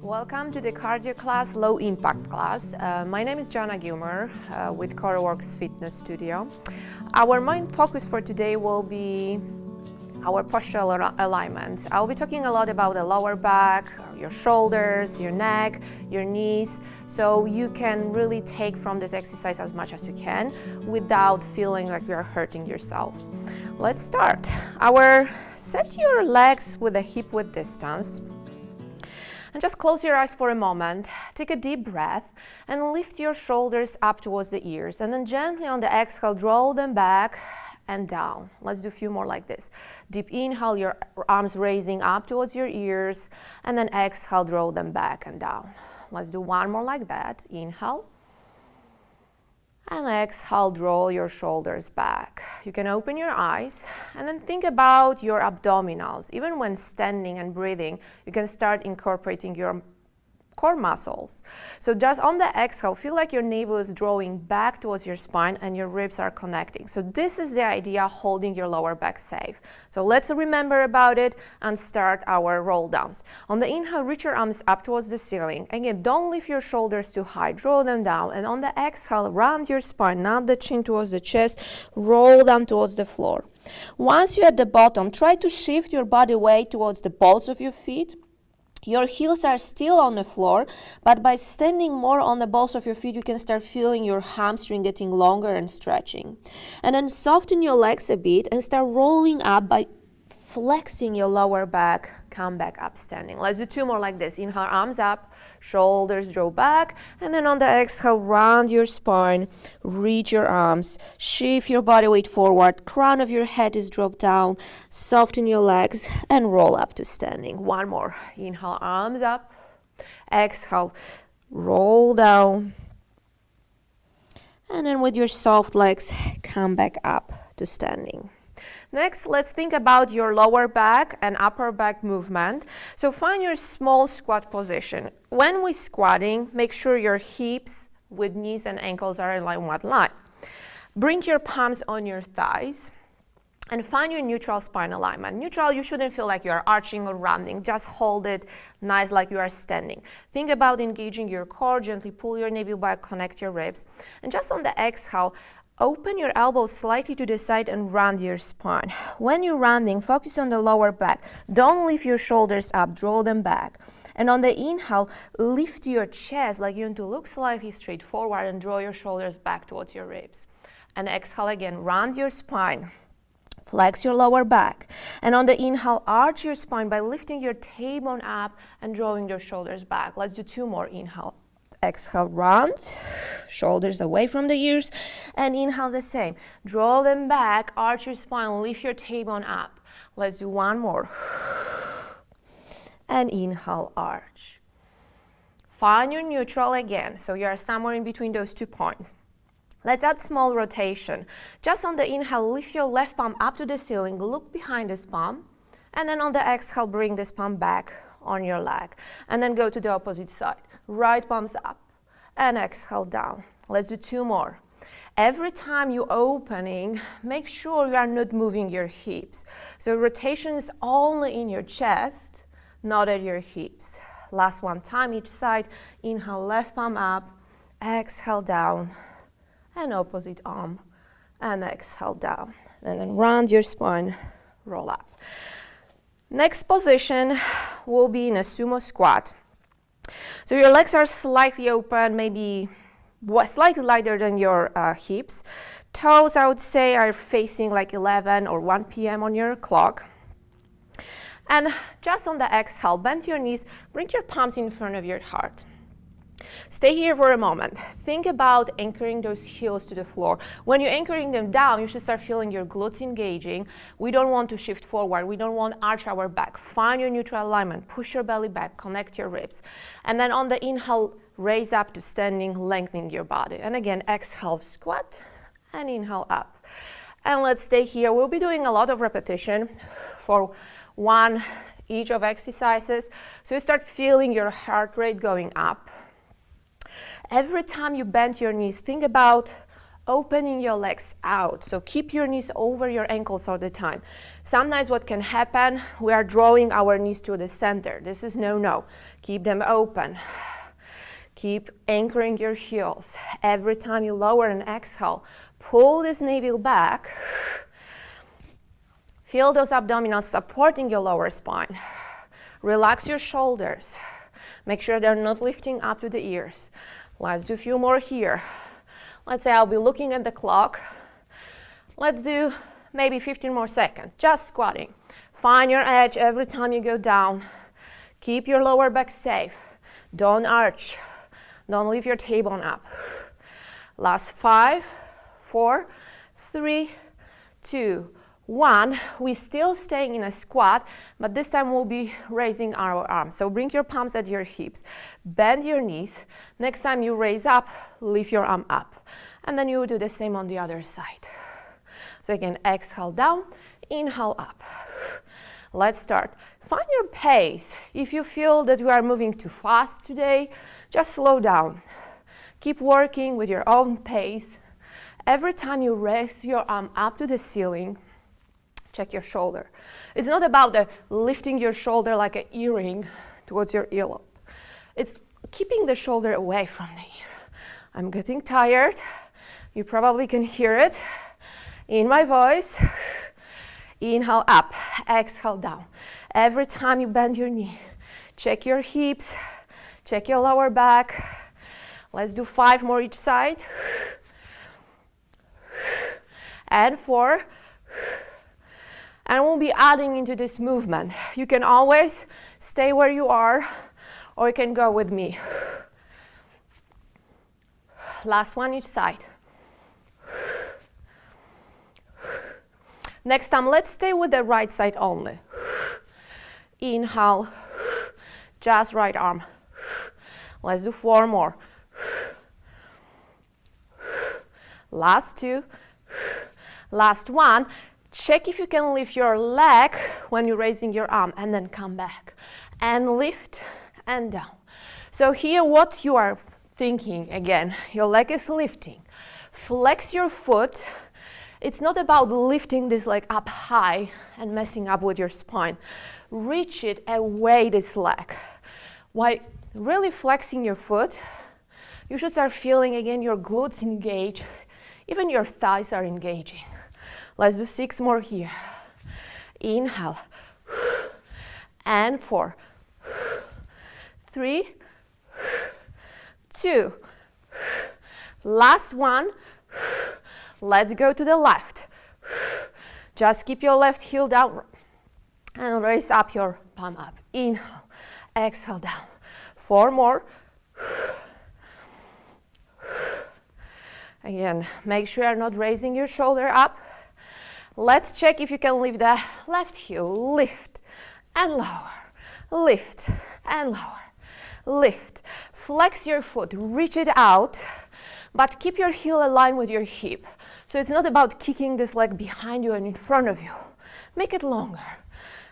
Welcome to the cardio class, low impact class. My name is Joanna with Coreworks Fitness Studio. Our main focus for today will be our postural alignment. I'll be talking a lot about the lower back, your shoulders, your neck, your knees, so you can really take from this exercise as much as you can without feeling like you're hurting yourself. Let's start. Set your legs with a hip width distance. And just close your eyes for a moment, take a deep breath, and lift your shoulders up towards the ears. And then gently on the exhale, draw them back and down. Let's do a few more like this. Deep inhale, your arms raising up towards your ears, and then exhale, draw them back and down. Let's do one more like that. Inhale. And exhale, draw your shoulders back. You can open your eyes and then think about your abdominals. Even when standing and breathing, you can start incorporating your core muscles. So just on the exhale, feel like your navel is drawing back towards your spine and your ribs are connecting. So this is the idea, holding your lower back safe. So let's remember about it and start our roll downs. On the inhale, reach your arms up towards the ceiling. Again, don't lift your shoulders too high, draw them down. And on the exhale, round your spine, not the chin towards the chest, roll down towards the floor. Once you're at the bottom, try to shift your body weight towards the balls of your feet. Your heels are still on the floor, but by standing more on the balls of your feet, you can start feeling your hamstring getting longer and stretching. And then soften your legs a bit and start rolling up by flexing your lower back, come back up standing. Let's do two more like this. Inhale, arms up, shoulders draw back, and then on the exhale, round your spine, reach your arms, shift your body weight forward, crown of your head is dropped down, soften your legs, and roll up to standing. One more. Inhale, arms up, exhale, roll down, and then with your soft legs, come back up to standing. Next, let's think about your lower back and upper back movement. So find your small squat position. When we're squatting, make sure your hips with knees and ankles are in one line. Bring your palms on your thighs and find your neutral spine alignment. Neutral, you shouldn't feel like you're arching or rounding. Just hold it nice like you are standing. Think about engaging your core, gently pull your navel back, connect your ribs. And just on the exhale, open your elbows slightly to the side and round your spine. When you're rounding, focus on the lower back. Don't lift your shoulders up, draw them back. And on the inhale, lift your chest like you want to look slightly straight forward and draw your shoulders back towards your ribs. And exhale again, round your spine. Flex your lower back. And on the inhale, arch your spine by lifting your tailbone up and drawing your shoulders back. Let's do two more. Inhale. Exhale, round, shoulders away from the ears, and inhale the same. Draw them back, arch your spine, lift your tailbone up. Let's do one more. And inhale, arch. Find your neutral again, so you are somewhere in between those 2 points. Let's add small rotation. Just on the inhale, lift your left palm up to the ceiling, look behind this palm, and then on the exhale, bring this palm back on your leg, and then go to the opposite side. Right palms up and exhale down. Let's do two more. Every time you're opening, make sure you are not moving your hips. So rotation is only in your chest, not at your hips. Last one time each side. Inhale, left palm up, exhale down, and opposite arm, and exhale down. And then round your spine, roll up. Next position will be in a sumo squat. So your legs are slightly open, maybe slightly lighter than your hips. Toes, I would say, are facing like 11 or 1 p.m. on your clock. And just on the exhale, bend your knees, bring your palms in front of your heart. Stay here for a moment. Think about anchoring those heels to the floor. When you're anchoring them down, you should start feeling your glutes engaging. We don't want to shift forward. We don't want to arch our back. Find your neutral alignment. Push your belly back. Connect your ribs. And then on the inhale, raise up to standing, lengthening your body. And again, exhale, squat, and inhale up. And let's stay here. We'll be doing a lot of repetition for one each of exercises. So you start feeling your heart rate going up. Every time you bend your knees, think about opening your legs out. So keep your knees over your ankles all the time. Sometimes what can happen, we are drawing our knees to the center. This is no. Keep them open. Keep anchoring your heels. Every time you lower and exhale, pull this navel back. Feel those abdominals supporting your lower spine. Relax your shoulders. Make sure they're not lifting up to the ears. Let's do a few more here. Let's say I'll be looking at the clock. Let's do maybe 15 more seconds, just squatting. Find your edge every time you go down. Keep your lower back safe. Don't arch. Don't leave your tailbone up. Last 5, 4, 3, 2, 1. We're still staying in a squat, but this time we'll be raising our arms. So bring your palms at your hips. Bend your knees. Next time you raise up, lift your arm up. And then you will do the same on the other side. So again, exhale down, inhale up. Let's start. Find your pace. If you feel that you are moving too fast today, just slow down. Keep working with your own pace. Every time you raise your arm up to the ceiling, check your shoulder. It's not about lifting your shoulder like an earring towards your earlobe. It's keeping the shoulder away from the ear. I'm getting tired. You probably can hear it in my voice. Inhale up, exhale down. Every time you bend your knee, check your hips, check your lower back. Let's do 5 more each side. And 4. And we'll be adding into this movement. You can always stay where you are, or you can go with me. Last one each side. Next time, let's stay with the right side only. Inhale, just right arm. Let's do 4 more. Last 2. Last 1. Check if you can lift your leg when you're raising your arm, and then come back and lift and down. So here what you are thinking, again, your leg is lifting. Flex your foot. It's not about lifting this leg up high and messing up with your spine. Reach it and weight this leg. While really flexing your foot, you should start feeling again your glutes engage. Even your thighs are engaging. Let's do 6 more here. Inhale. And 4. 3. 2. Last one. Let's go to the left. Just keep your left heel down and raise up your palm up. Inhale, exhale down. 4 more. Again, make sure you're not raising your shoulder up. Let's check if you can lift the left heel. Lift and lower. Lift and lower. Lift. Flex your foot, reach it out, but keep your heel aligned with your hip. So it's not about kicking this leg behind you and in front of you. Make it longer.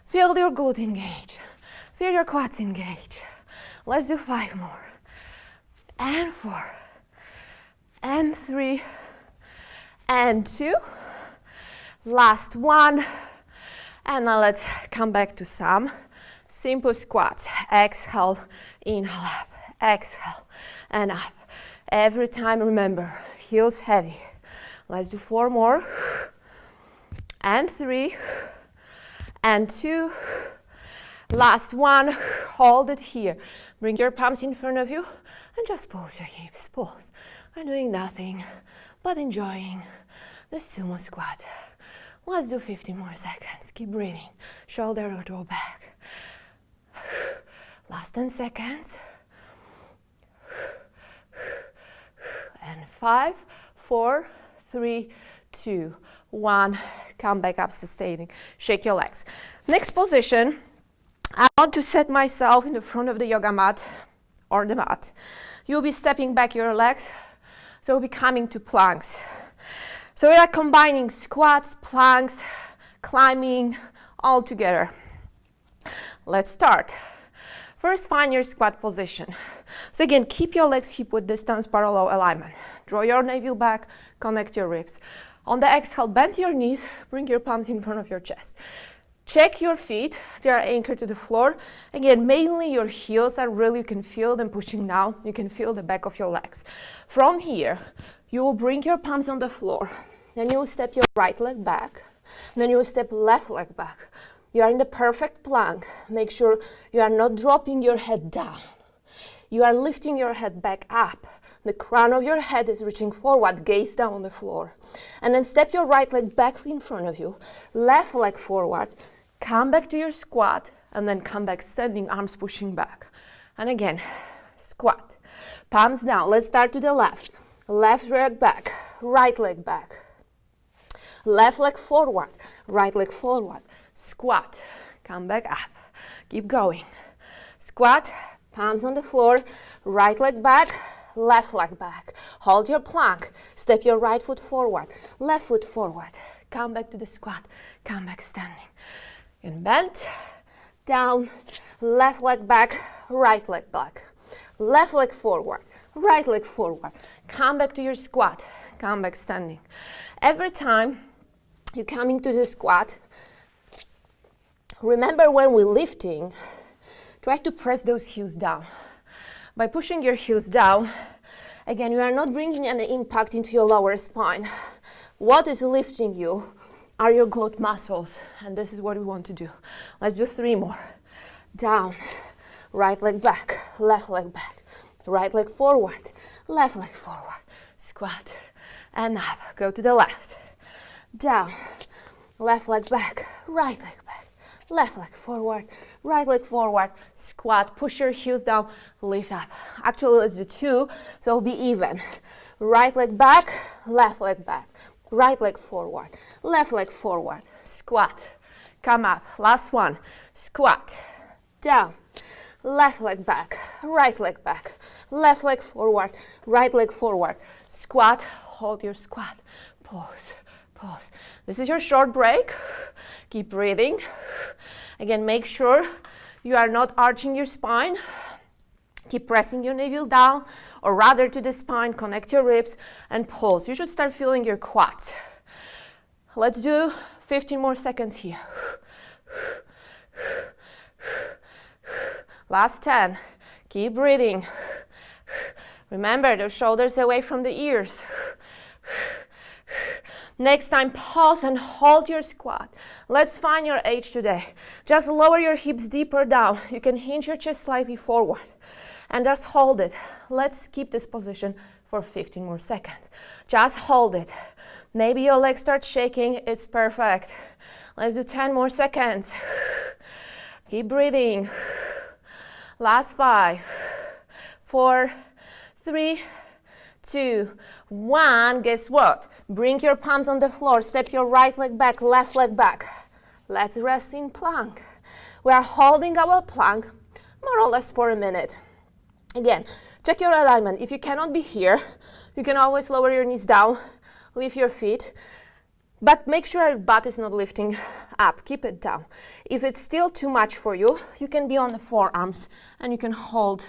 Feel your glute engage. Feel your quads engage. Let's do 5 more. And 4. And 3. And 2. Last one. And now let's come back to some simple squats. Exhale, inhale up. Exhale and up. Every time, remember, heels heavy. Let's do 4 more. And 3. And 2. Last one. Hold it here. Bring your palms in front of you and just pulse your hips. Pulse. We're doing nothing but enjoying the sumo squat. Let's do 15 more seconds. Keep breathing. Shoulder roll back. Last 10 seconds. And 5, 4, 3, 2, 1. Come back up, sustaining. Shake your legs. Next position, I want to set myself in the front of the yoga mat or the mat. You'll be stepping back your legs, so we'll be coming to planks. So we are combining squats, planks, climbing, all together. Let's start. First, find your squat position. So again, keep your legs hip-width distance, parallel alignment. Draw your navel back, connect your ribs. On the exhale, bend your knees, bring your palms in front of your chest. Check your feet, they are anchored to the floor. Again, mainly your heels are really, you can feel them pushing down. You can feel the back of your legs. From here, you will bring your palms on the floor. Then you will step your right leg back. Then you will step left leg back. You are in the perfect plank. Make sure you are not dropping your head down. You are lifting your head back up. The crown of your head is reaching forward, gaze down on the floor. And then step your right leg back in front of you, left leg forward, come back to your squat, and then come back standing, arms pushing back. And again, squat. Palms down. Let's start to the left. Left leg back, right leg back. Left leg forward, right leg forward. Squat. Come back up. Keep going. Squat. Palms on the floor, right leg back, left leg back. Hold your plank, step your right foot forward, left foot forward. Come back to the squat, come back standing. And bend, down, left leg back, right leg back. Left leg forward, right leg forward. Come back to your squat, come back standing. Every time you come into the squat, remember when we're lifting, try to press those heels down. By pushing your heels down, again, you are not bringing any impact into your lower spine. What is lifting you are your glute muscles, and this is what we want to do. Let's do 3 more. Down, right leg back, left leg back, right leg forward, left leg forward. Squat, and up. Go to the left. Down, left leg back, right leg back. Left leg forward, right leg forward, squat, push your heels down, lift up. Actually, let's do 2, so it'll be even. Right leg back, left leg back, right leg forward, left leg forward, squat, come up. Last one, squat, down, left leg back, right leg back, left leg forward, right leg forward, squat, hold your squat, pause. Pause. This is your short break. Keep breathing. Again, make sure you are not arching your spine. Keep pressing your navel down, or rather to the spine. Connect your ribs and pulse. You should start feeling your quads. Let's do 15 more seconds here. Last 10. Keep breathing. Remember, the shoulders away from the ears. Next time, pause and hold your squat. Let's find your edge today. Just lower your hips deeper down. You can hinge your chest slightly forward and just hold it. Let's keep this position for 15 more seconds. Just hold it. Maybe your legs start shaking. It's perfect. Let's do 10 more seconds. Keep breathing. Last 5, 4, 3, 2, 1. Guess what? Bring your palms on the floor. Step your right leg back, left leg back. Let's rest in plank. We are holding our plank more or less for a minute. Again, check your alignment. If you cannot be here, you can always lower your knees down, lift your feet, but make sure your butt is not lifting up. Keep it down. If it's still too much for you, you can be on the forearms and you can hold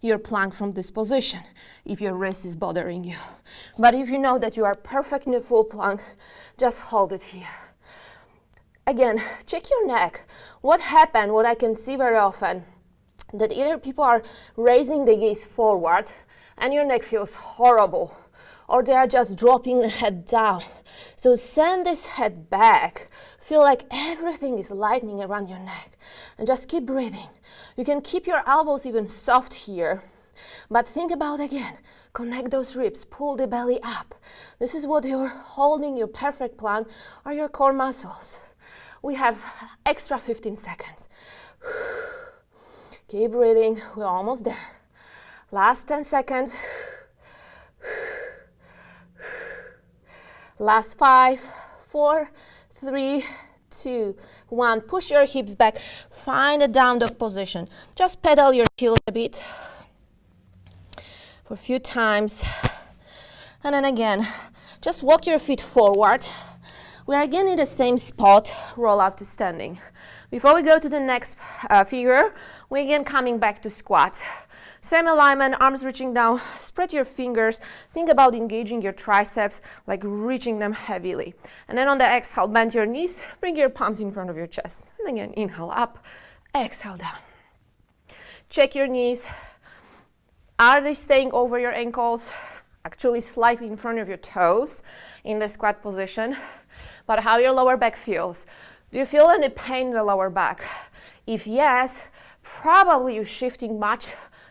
your plank from this position if your wrist is bothering you. But if you know that you are perfect in the full plank, just hold it here. Again, check your neck. What happened, what I can see very often, that either people are raising the gaze forward and your neck feels horrible, or they are just dropping the head down. So send this head back. Feel like everything is lightening around your neck. And just keep breathing. You can keep your elbows even soft here. But think about again, connect those ribs, pull the belly up. This is what you're holding your perfect plank or your core muscles. We have extra 15 seconds. Keep breathing, we're almost there. Last 10 seconds. Last 5, 4, 3, 2, 1. Push your hips back. Find a down dog position. Just pedal your heels a bit for a few times. And then again, just walk your feet forward. We're again in the same spot. Roll up to standing. Before we go to the next figure, we're again coming back to squats. Same alignment, arms reaching down, spread your fingers. Think about engaging your triceps, like reaching them heavily. And then on the exhale, bend your knees, bring your palms in front of your chest. And again, inhale up, exhale down. Check your knees. Are they staying over your ankles? Actually slightly in front of your toes in the squat position. But how your lower back feels. Do you feel any pain in the lower back? If yes, probably you're shifting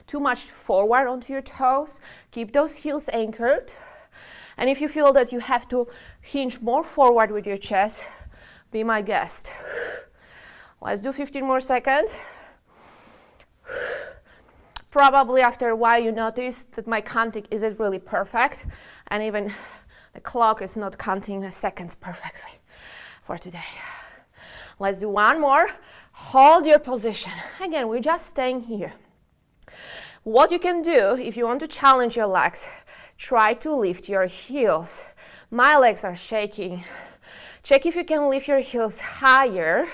too much forward onto your toes. Keep those heels anchored. And if you feel that you have to hinge more forward with your chest, be my guest. Let's do 15 more seconds. Probably after a while you notice that my counting isn't really perfect, and even the clock is not counting the seconds perfectly for today. Let's do one more. Hold your position. Again, we're just staying here. What you can do if you want to challenge your legs, try to lift your heels. My legs are shaking. Check if you can lift your heels higher,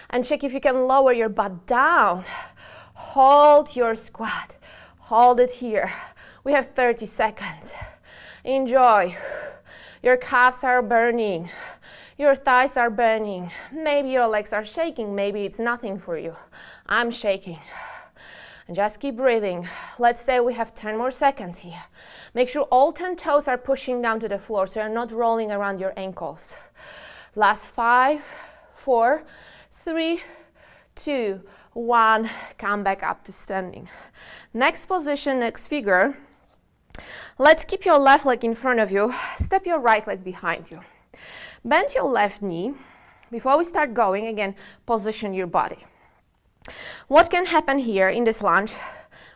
and check if you can lower your butt down. Hold your squat. Hold it here. We have 30 seconds. Enjoy. Your calves are burning. Your thighs are burning. Maybe your legs are shaking. Maybe it's nothing for you. I'm shaking. And just keep breathing. Let's say we have 10 more seconds here. Make sure all 10 toes are pushing down to the floor so you're not rolling around your ankles. Last 5, 4, 3, 2, 1. Come back up to standing. Next position, next figure. Let's keep your left leg in front of you. Step your right leg behind you. Bend your left knee. Before we start going, again, position your body. What can happen here in this lunge,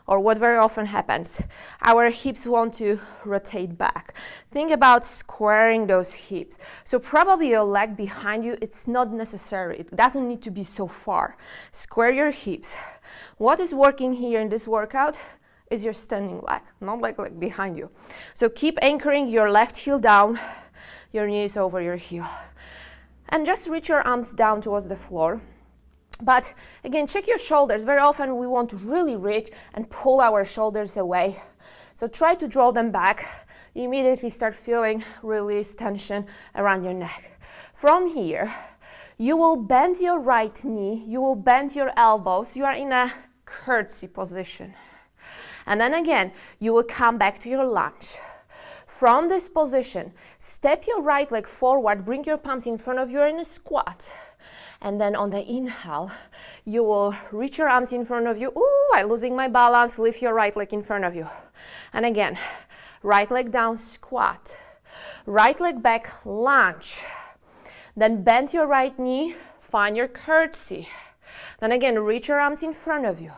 or what very often happens, our hips want to rotate back. Think about squaring those hips. So probably your leg behind you, it's not necessary. It doesn't need to be so far. Square your hips. What is working here in this workout is your standing leg, not like behind you. So keep anchoring your left heel down, your knees over your heel. And just reach your arms down towards the floor. But again, check your shoulders. Very often we want to really reach and pull our shoulders away. So try to draw them back. You immediately start feeling release tension around your neck. From here, you will bend your right knee, you will bend your elbows. You are in a curtsy position. And then again, you will come back to your lunge. From this position, step your right leg forward, bring your palms in front of you in a squat. And then on the inhale, you will reach your arms in front of you. Ooh, I'm losing my balance. Lift your right leg in front of you. And again, right leg down, squat. Right leg back, lunge. Then bend your right knee, find your curtsy. Then again, reach your arms in front of you.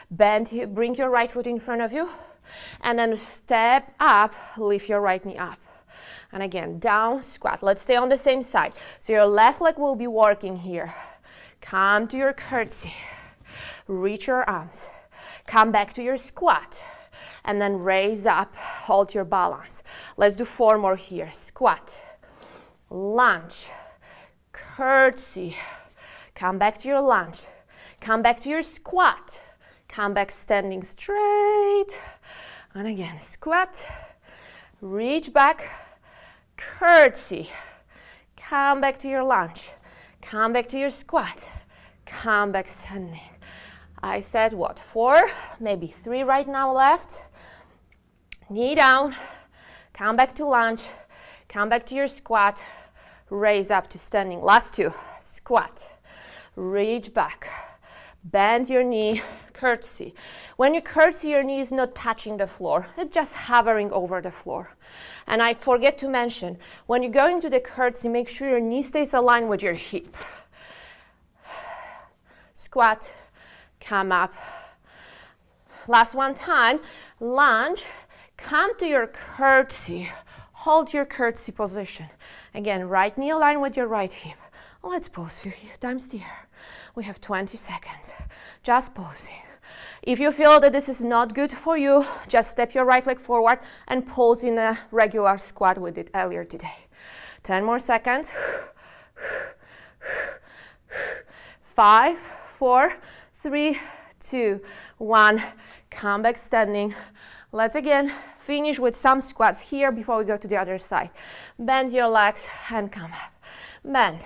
Bend, bring your right foot in front of you. And then step up, lift your right knee up. And again, down, squat. Let's stay on the same side. So your left leg will be working here. Come to your curtsy. Reach your arms. Come back to your squat. And then raise up, hold your balance. Let's do 4 more here. Squat, lunge, curtsy. Come back to your lunge. Come back to your squat. Come back standing straight. And again, squat, reach back, curtsy, come back to your lunge, come back to your squat, come back standing. I said what, 4, maybe 3 right now left. Knee down, come back to lunge, come back to your squat, raise up to standing. Last 2, squat, reach back, bend your knee, curtsy. When you curtsy, your knee is not touching the floor. It's just hovering over the floor. And I forget to mention, when you go into the curtsy, make sure your knee stays aligned with your hip. Squat, come up. Last one time, lunge, come to your curtsy. Hold your curtsy position. Again, right knee aligned with your right hip. Let's pause a few times here. We have 20 seconds. Just pausing. If you feel that this is not good for you, just step your right leg forward and pose in a regular squat we did earlier today. 10 more seconds. 5, 4, 3, 2, 1. Come back standing. Let's again finish with some squats here before we go to the other side. Bend your legs and come up. Bend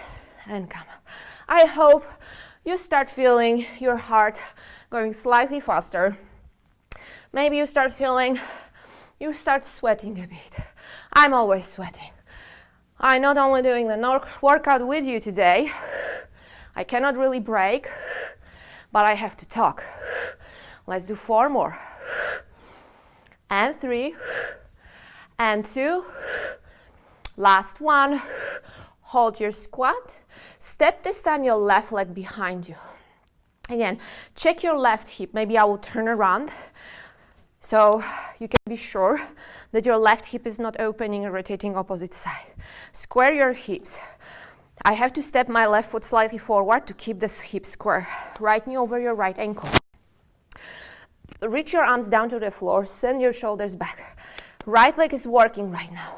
and come up. I hope you start feeling your heart going slightly faster. Maybe you start sweating a bit. I'm always sweating. I'm not only doing the workout with you today, I cannot really break, but I have to talk. Let's do 4 more. And 3, and 2, last 1. Hold your squat. Step this time your left leg behind you. Again, check your left hip. Maybe I will turn around so you can be sure that your left hip is not opening and rotating opposite side. Square your hips. I have to step my left foot slightly forward to keep this hip square. Right knee over your right ankle. Reach your arms down to the floor, send your shoulders back. Right leg is working right now.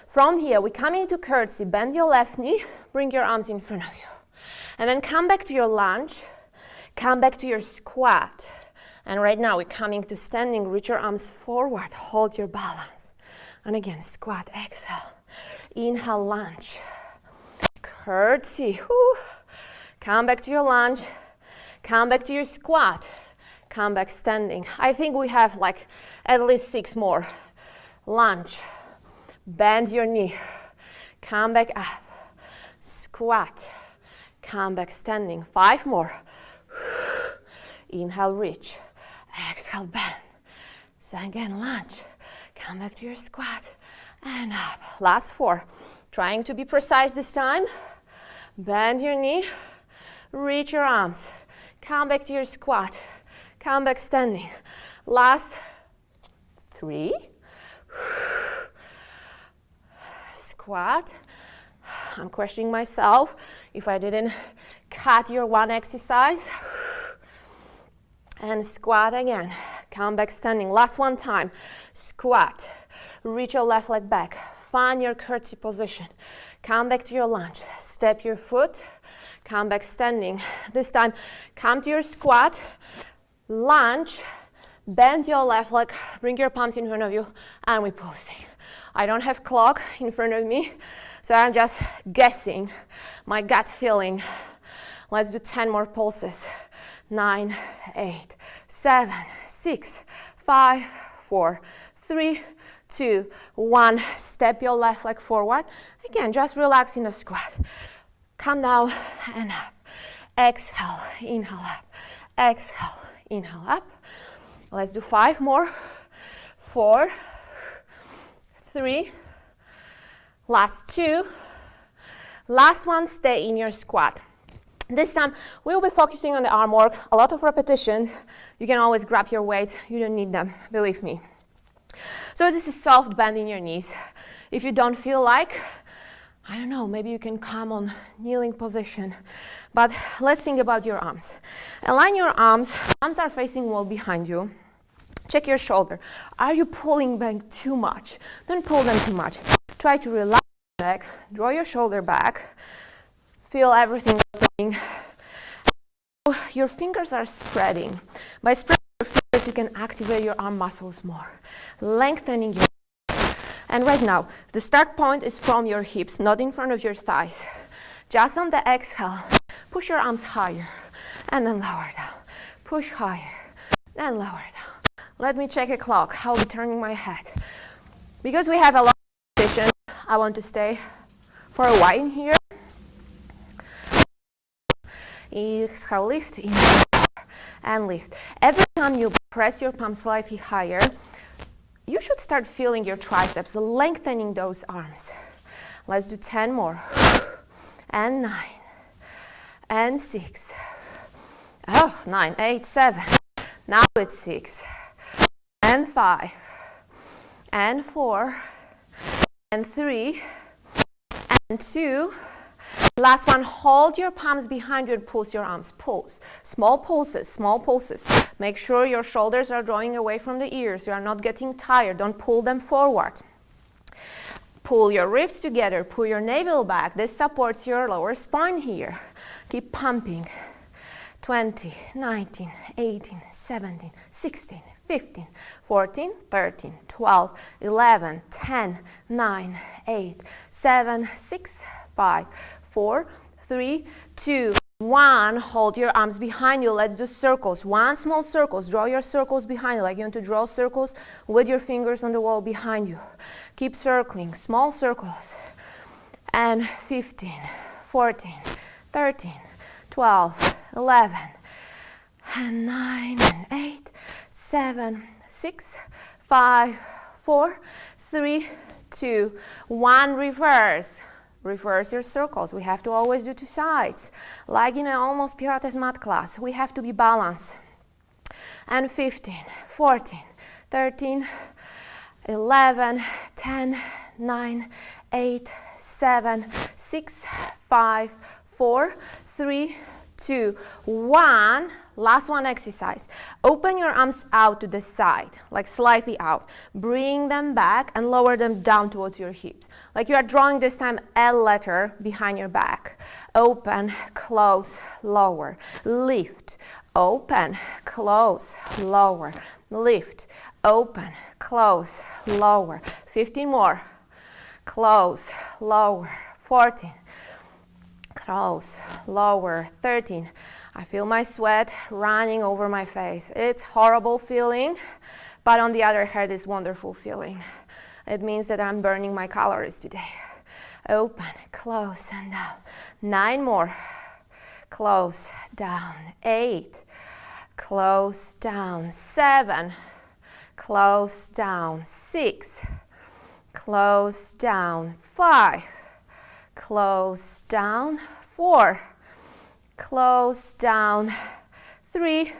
From here, we come into curtsy, bend your left knee, bring your arms in front of you. And then come back to your lunge, come back to your squat. And right now, we're coming to standing, reach your arms forward, hold your balance. And again, squat, exhale. Inhale, lunge. Curtsy, whoo. Come back to your lunge, come back to your squat. Come back standing. I think we have like at least 6 more. Lunge. Bend your knee. Come back up. Squat. Come back standing. 5 more. Inhale, reach. Exhale, bend. So again, lunge. Come back to your squat. And up. Last 4. Trying to be precise this time. Bend your knee. Reach your arms. Come back to your squat. Come back standing. Last 3. Squat. I'm questioning myself if I didn't cut your one exercise. And squat again. Come back standing. Last one time. Squat. Reach your left leg back. Find your curtsy position. Come back to your lunge. Step your foot. Come back standing. This time, come to your squat. Lunge, bend your left leg, bring your palms in front of you, and we're pulsing. I don't have clock in front of me, so I'm just guessing my gut feeling. Let's do 10 more pulses. 9, 8, 7, 6, 5, 4, 3, 2, 1. Step your left leg forward. Again, just relax in the squat. Come down and up. Exhale, inhale up. Exhale. Inhale up. Let's do 5 more. 4, 3, last 2. Last one, stay in your squat. This time, we'll be focusing on the arm work. A lot of repetitions. You can always grab your weights. You don't need them, believe me. So this is soft bend in your knees. If you don't feel like, I don't know, maybe you can come on kneeling position. But let's think about your arms. Align your arms. Arms are facing wall behind you. Check your shoulder. Are you pulling back too much? Don't pull them too much. Try to relax your neck. Draw your shoulder back. Feel everything opening. Your fingers are spreading. By spreading your fingers, you can activate your arm muscles more. Lengthening your And right now, the start point is from your hips, not in front of your thighs. Just on the exhale, push your arms higher and then lower down. Push higher and lower down. Let me check a clock. I'll be turning my head. Because we have a lot of position, I want to stay for a while here. Exhale, lift, inhale, and lift. Every time you press your palm slightly higher, you should start feeling your triceps, lengthening those arms. Let's do 10 more. And 9. And 6. Oh, 9, 8, 7. Now it's 6. And 5. And 4. And 3. And 2. Last one, hold your palms behind you and pulse your arms. Pulse. Small pulses, small pulses. Make sure your shoulders are drawing away from the ears. You are not getting tired. Don't pull them forward. Pull your ribs together. Pull your navel back. This supports your lower spine here. Keep pumping. 20, 19, 18, 17, 16, 15, 14, 13, 12, 11, 10, 9, 8, 7, 6, 5, 4, 3, 2, 1. Hold your arms behind you. Let's do circles. One small circles. Draw your circles behind you. Like you want to draw circles with your fingers on the wall behind you. Keep circling. Small circles. And 15, 14, 13, 12, 11, and 9, and 8, 7, 6, 5, 4, 3, 2, 1. Reverse. Reverse your circles. We have to always do two sides. Like in an almost Pilates mat class, we have to be balanced. And 15, 14, 13, 11, 10, 9, 8, 7, 6, 5, 4, 3, 2, 1. Last one exercise. Open your arms out to the side, like slightly out. Bring them back and lower them down towards your hips. Like you are drawing this time L letter behind your back. Open, close, lower, lift, open, close, lower, lift, open, close, lower. 15 more. Close, lower. 14. Close, lower. 13. I feel my sweat running over my face. It's horrible feeling, but on the other hand, it's wonderful feeling. It means that I'm burning my calories today. Open, close, and down. 9 more. Close, down. 8. Close, down. 7. Close, down. 6. Close, down. 5. Close, down. 4. Close, down. 3.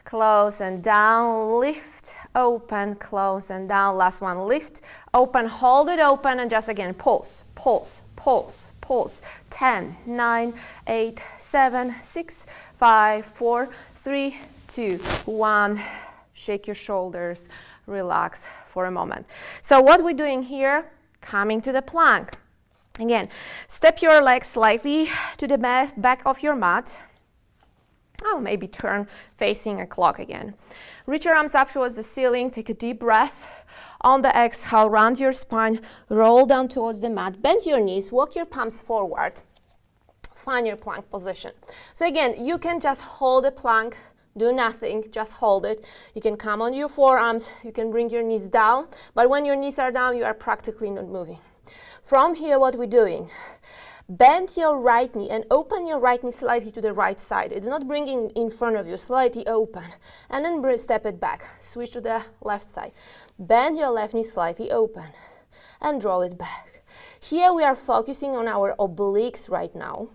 Close and down. Lift, open, close and down. Last one. Lift, open, hold it open, and just again pulse, pulse, pulse, pulse. 10, 9, 8, 7, 6, 5, 4, 3, 2, 1. Shake your shoulders, relax for a moment. So what we're doing here, coming to the plank. Again, step your legs slightly to the back of your mat. Oh, maybe turn facing a clock again. Reach your arms up towards the ceiling. Take a deep breath. On the exhale, round your spine, roll down towards the mat. Bend your knees, walk your palms forward. Find your plank position. So again, you can just hold the plank, do nothing, just hold it. You can come on your forearms, you can bring your knees down, but when your knees are down, you are practically not moving. From here, what we're doing, bend your right knee and open your right knee slightly to the right side. It's not bringing in front of you, slightly open. And then step it back, switch to the left side. Bend your left knee slightly open and draw it back. Here we are focusing on our obliques right now.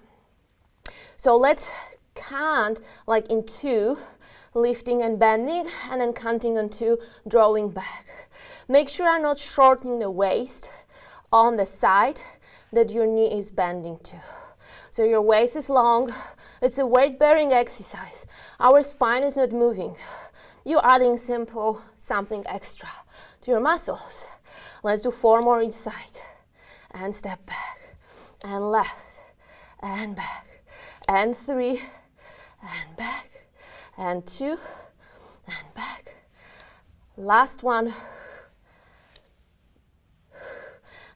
So let's count like in 2, lifting and bending, and then counting on 2, drawing back. Make sure you're not shortening the waist on the side that your knee is bending to. So your waist is long. It's a weight-bearing exercise. Our spine is not moving. You're adding simple something extra to your muscles. Let's do 4 more each side. And step back, and left, and back, and 3, and back, and 2, and back. Last one.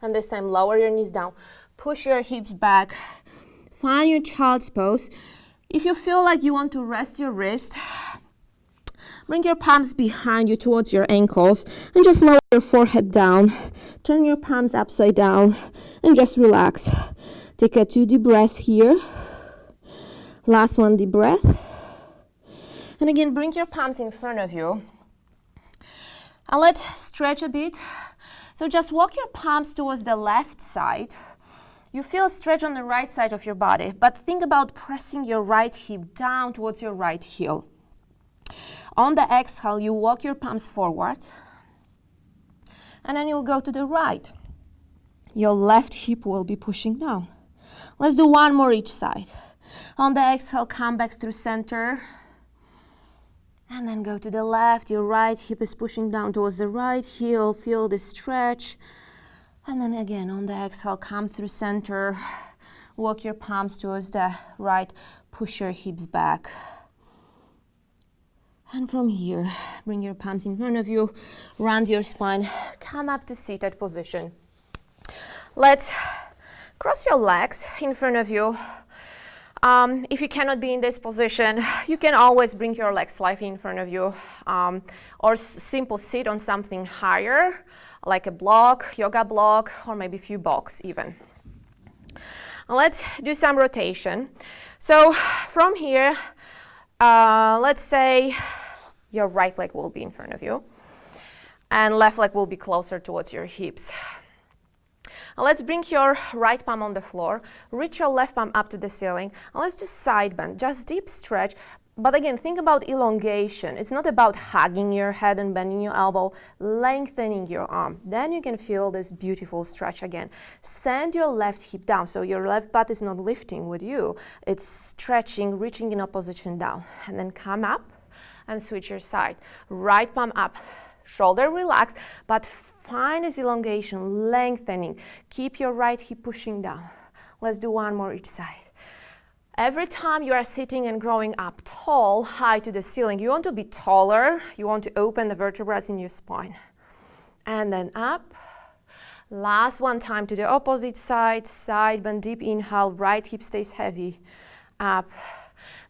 And this time lower your knees down, push your hips back, find your child's pose. If you feel like you want to rest your wrist, bring your palms behind you towards your ankles and just lower your forehead down. Turn your palms upside down and just relax. Take a 2 deep breaths here. Last 1 deep breath. And again, bring your palms in front of you. And let's stretch a bit. So just walk your palms towards the left side. You feel a stretch on the right side of your body, but think about pressing your right hip down towards your right heel. On the exhale, you walk your palms forward, and then you'll go to the right. Your left hip will be pushing down. Let's do 1 more each side. On the exhale, come back through center. And then go to the left. Your right hip is pushing down towards the right heel. Feel the stretch. And then again, on the exhale, come through center. Walk your palms towards the right. Push your hips back. And from here, bring your palms in front of you, round your spine, come up to seated position. Let's cross your legs in front of you. If you cannot be in this position, you can always bring your legs slightly in front of you, or simple sit on something higher, like a block, yoga block, or maybe a few blocks even. Let's do some rotation. So from here, let's say your right leg will be in front of you, and left leg will be closer towards your hips. Now let's bring your right palm on the floor, reach your left palm up to the ceiling, and let's do side bend, just deep stretch. But again, think about elongation. It's not about hugging your head and bending your elbow, lengthening your arm. Then you can feel this beautiful stretch again. Send your left hip down, so your left butt is not lifting with you. It's stretching, reaching in opposition down. And then come up and switch your side. Right palm up, shoulder relaxed, but find this elongation, lengthening. Keep your right hip pushing down. Let's do one more each side. Every time you are sitting and growing up tall, high to the ceiling, you want to be taller, you want to open the vertebrae in your spine. And then up. Last one time to the opposite side, side bend, deep inhale, right hip stays heavy. Up.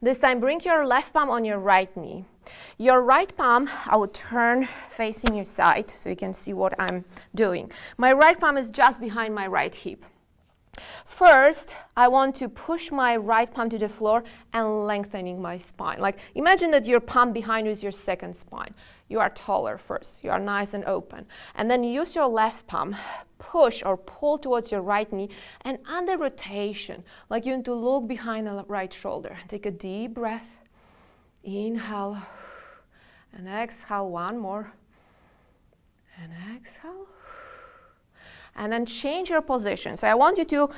This time bring your left palm on your right knee. Your right palm, I will turn facing your side so you can see what I'm doing. My right palm is just behind my right hip. First, I want to push my right palm to the floor and lengthening my spine. Like, imagine that your palm behind you is your second spine. You are taller first. You are nice and open. And then use your left palm, push or pull towards your right knee, and under rotation, like you want to look behind the right shoulder. Take a deep breath. Inhale. And exhale. One more. And exhale. And then change your position. So I want you to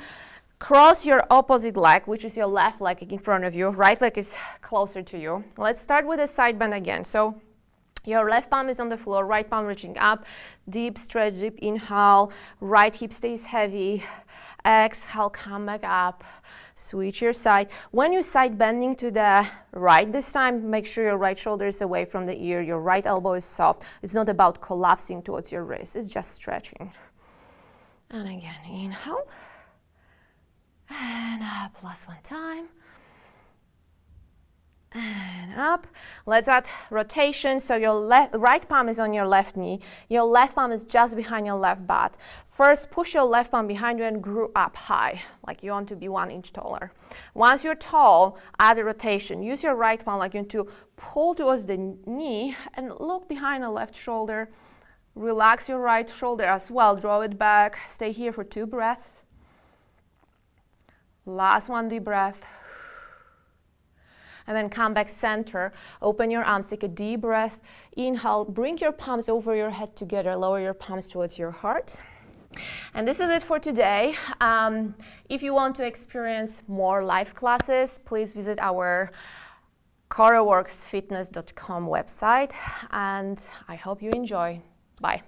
cross your opposite leg, which is your left leg in front of you. Right leg is closer to you. Let's start with a side bend again. So your left palm is on the floor, right palm reaching up. Deep stretch, deep inhale. Right hip stays heavy. Exhale, come back up. Switch your side. When you side bending to the right this time, make sure your right shoulder is away from the ear. Your right elbow is soft. It's not about collapsing towards your wrist. It's just stretching. And again, inhale, and up, last one time, and up. Let's add rotation, so your right palm is on your left knee, your left palm is just behind your left butt. First, push your left palm behind you and grow up high, like you want to be 1 inch taller. Once you're tall, add a rotation. Use your right palm like you want to pull towards the knee and look behind the left shoulder. Relax your right shoulder as well. Draw it back. Stay here for 2 breaths. Last one deep breath. And then come back center. Open your arms. Take a deep breath. Inhale. Bring your palms over your head together. Lower your palms towards your heart. And this is it for today. If you want to experience more live classes, please visit our Coreworksfitness.com website. And I hope you enjoy. Bye.